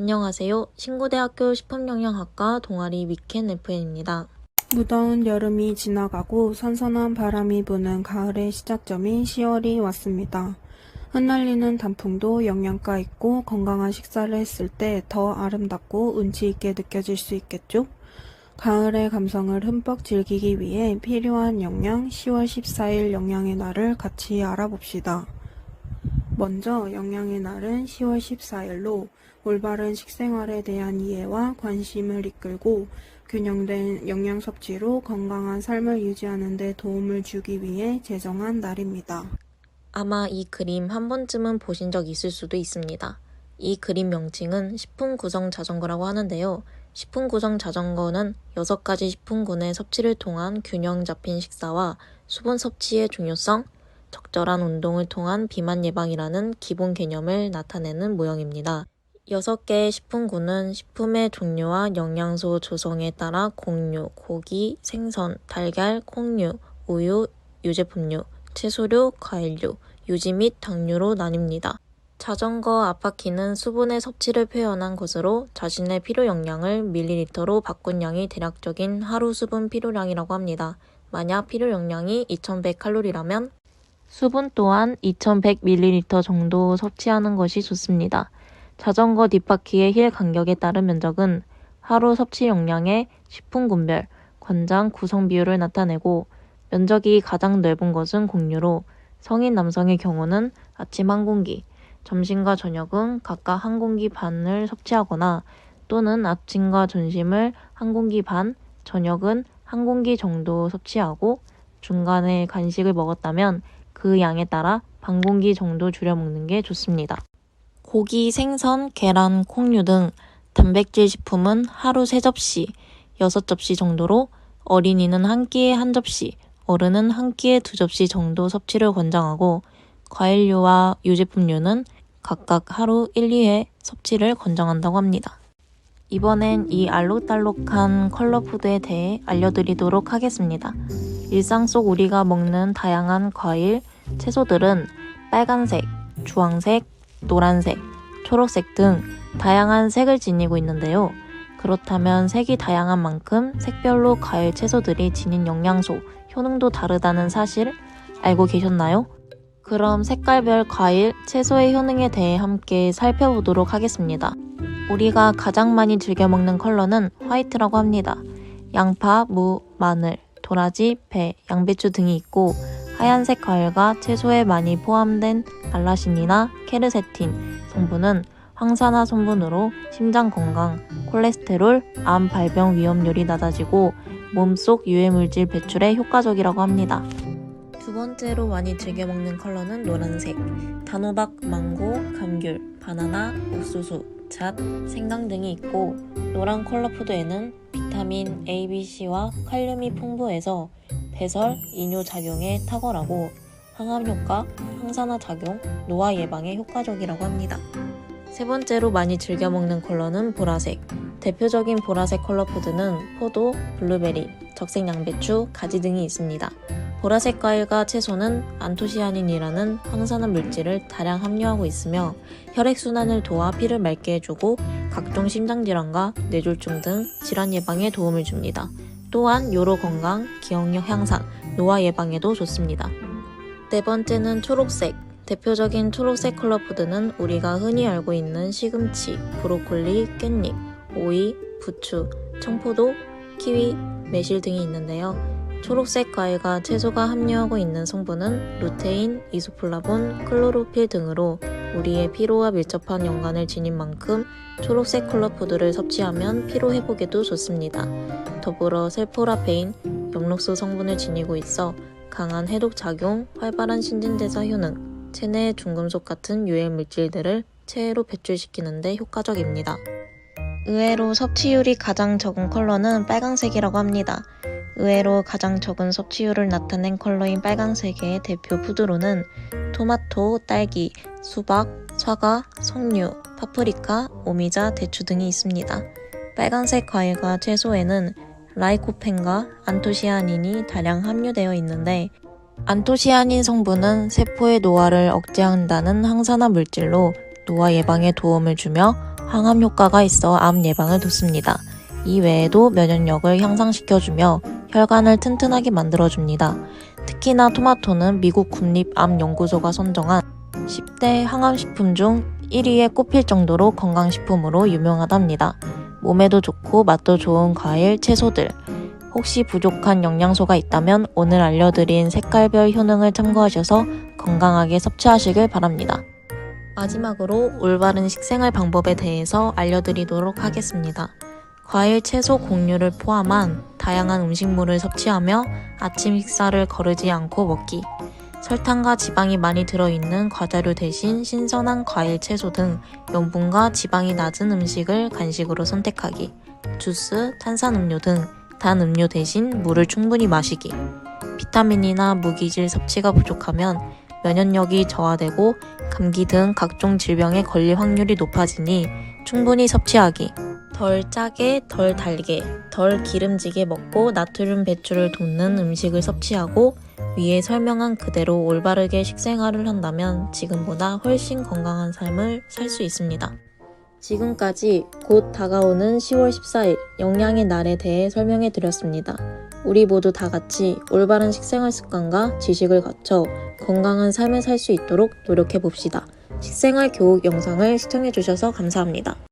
안녕하세요. 신고대학교 식품영양학과 동아리 위켄 FN입니다. 무더운 여름이 지나가고 선선한 바람이 부는 가을의 시작점인 10월이 왔습니다. 흩날리는 단풍도 영양가 있고 건강한 식사를 했을 때 더 아름답고 운치 있게 느껴질 수 있겠죠? 가을의 감성을 흠뻑 즐기기 위해 필요한 영양 10월 14일 영양의 날을 같이 알아봅시다. 먼저 영양의 날은 10월 14일로 올바른 식생활에 대한 이해와 관심을 이끌고 균형된 영양 섭취로 건강한 삶을 유지하는 데 도움을 주기 위해 제정한 날입니다. 아마 이 그림 한 번쯤은 보신 적 있을 수도 있습니다. 이 그림 명칭은 식품 구성 자전거라고 하는데요. 식품 구성 자전거는 6가지 식품군의 섭취를 통한 균형 잡힌 식사와 수분 섭취의 중요성, 적절한 운동을 통한 비만 예방이라는 기본 개념을 나타내는 모형입니다. 6개의 식품군은 식품의 종류와 영양소 조성에 따라 곡류, 고기, 생선, 달걀, 콩류, 우유, 유제품류, 채소류, 과일류, 유지 및 당류로 나뉩니다. 자전거 앞바퀴는 수분의 섭취를 표현한 것으로 자신의 필요 영양을 밀리리터로 바꾼 양이 대략적인 하루 수분 필요량이라고 합니다. 만약 필요 영양이 2100칼로리라면 수분 또한 2100ml 정도 섭취하는 것이 좋습니다. 자전거 뒷바퀴의 힐 간격에 따른 면적은 하루 섭취 용량의 식품군별, 권장 구성 비율을 나타내고 면적이 가장 넓은 것은 곡류로 성인 남성의 경우는 아침 한 공기, 점심과 저녁은 각각 한 공기 반을 섭취하거나 또는 아침과 점심을 한 공기 반, 저녁은 한 공기 정도 섭취하고 중간에 간식을 먹었다면 그 양에 따라 반 공기 정도 줄여 먹는 게 좋습니다. 고기, 생선, 계란, 콩류 등 단백질 식품은 하루 3접시, 6접시 정도로 어린이는 한 끼에 1접시, 어른은 한 끼에 2접시 정도 섭취를 권장하고 과일류와 유제품류는 각각 하루 1, 2회 섭취를 권장한다고 합니다. 이번엔 이 알록달록한 컬러푸드에 대해 알려드리도록 하겠습니다. 일상 속 우리가 먹는 다양한 과일, 채소들은 빨간색, 주황색, 노란색, 초록색 등 다양한 색을 지니고 있는데요. 그렇다면 색이 다양한 만큼 색별로 과일, 채소들이 지닌 영양소, 효능도 다르다는 사실 알고 계셨나요? 그럼 색깔별 과일, 채소의 효능에 대해 함께 살펴보도록 하겠습니다. 우리가 가장 많이 즐겨 먹는 컬러는 화이트라고 합니다. 양파, 무, 마늘, 도라지, 배, 양배추 등이 있고 하얀색 과일과 채소에 많이 포함된 알라신이나 케르세틴 성분은 황산화 성분으로 심장 건강, 콜레스테롤, 암 발병 위험률이 낮아지고 몸속 유해물질 배출에 효과적이라고 합니다. 두 번째로 많이 즐겨 먹는 컬러는 노란색. 단호박, 망고, 감귤, 바나나, 옥수수, 잣, 생강 등이 있고 노란 컬러푸드에는 비타민 A, B, C와 칼륨이 풍부해서 배설, 이뇨 작용에 탁월하고 항암 효과, 항산화 작용, 노화 예방에 효과적이라고 합니다. 세 번째로 많이 즐겨 먹는 컬러는 보라색. 대표적인 보라색 컬러푸드는 포도, 블루베리, 적색 양배추, 가지 등이 있습니다. 보라색 과일과 채소는 안토시아닌이라는 항산화 물질을 다량 함유하고 있으며 혈액순환을 도와 피를 맑게 해주고 각종 심장질환과 뇌졸중 등 질환 예방에 도움을 줍니다. 또한 요로 건강, 기억력 향상, 노화 예방에도 좋습니다. 네 번째는 초록색. 대표적인 초록색 컬러푸드는 우리가 흔히 알고 있는 시금치, 브로콜리, 깻잎, 오이, 부추, 청포도, 키위, 매실 등이 있는데요. 초록색 과일과 채소가 함유하고 있는 성분은 루테인, 이소플라본, 클로로필 등으로 우리의 피로와 밀접한 연관을 지닌 만큼 초록색 컬러푸드를 섭취하면 피로 회복에도 좋습니다. 더불어 셀포라페인, 엽록소 성분을 지니고 있어 강한 해독 작용, 활발한 신진대사 효능, 체내 중금속 같은 유해 물질들을 체외로 배출시키는 데 효과적입니다. 의외로 섭취율이 가장 적은 컬러는 빨강색이라고 합니다. 의외로 가장 적은 섭취율을 나타낸 컬러인 빨강색의 대표 푸드로는 토마토, 딸기, 수박, 사과, 석류, 파프리카, 오미자, 대추 등이 있습니다. 빨간색 과일과 채소에는 라이코펜과 안토시아닌이 다량 함유되어 있는데 안토시아닌 성분은 세포의 노화를 억제한다는 항산화 물질로 노화 예방에 도움을 주며 항암 효과가 있어 암 예방을 돕습니다. 이 외에도 면역력을 향상시켜주며 혈관을 튼튼하게 만들어줍니다. 특히나 토마토는 미국 국립암연구소가 선정한 10대 항암식품 중 1위에 꼽힐 정도로 건강식품으로 유명하답니다. 몸에도 좋고 맛도 좋은 과일, 채소들. 혹시 부족한 영양소가 있다면 오늘 알려드린 색깔별 효능을 참고하셔서 건강하게 섭취하시길 바랍니다. 마지막으로 올바른 식생활 방법에 대해서 알려드리도록 하겠습니다. 과일, 채소, 곡류를 포함한 다양한 음식물을 섭취하며 아침 식사를 거르지 않고 먹기. 설탕과 지방이 많이 들어있는 과자류 대신 신선한 과일, 채소 등 염분과 지방이 낮은 음식을 간식으로 선택하기. 주스, 탄산음료 등 단 음료 대신 물을 충분히 마시기. 비타민이나 무기질 섭취가 부족하면 면역력이 저하되고 감기 등 각종 질병에 걸릴 확률이 높아지니 충분히 섭취하기. 덜 짜게, 덜 달게, 덜 기름지게 먹고 나트륨 배출을 돕는 음식을 섭취하고 위에 설명한 그대로 올바르게 식생활을 한다면 지금보다 훨씬 건강한 삶을 살 수 있습니다. 지금까지 곧 다가오는 10월 14일 영양의 날에 대해 설명해 드렸습니다. 우리 모두 다 같이 올바른 식생활 습관과 지식을 갖춰 건강한 삶을 살 수 있도록 노력해 봅시다. 식생활 교육 영상을 시청해 주셔서 감사합니다.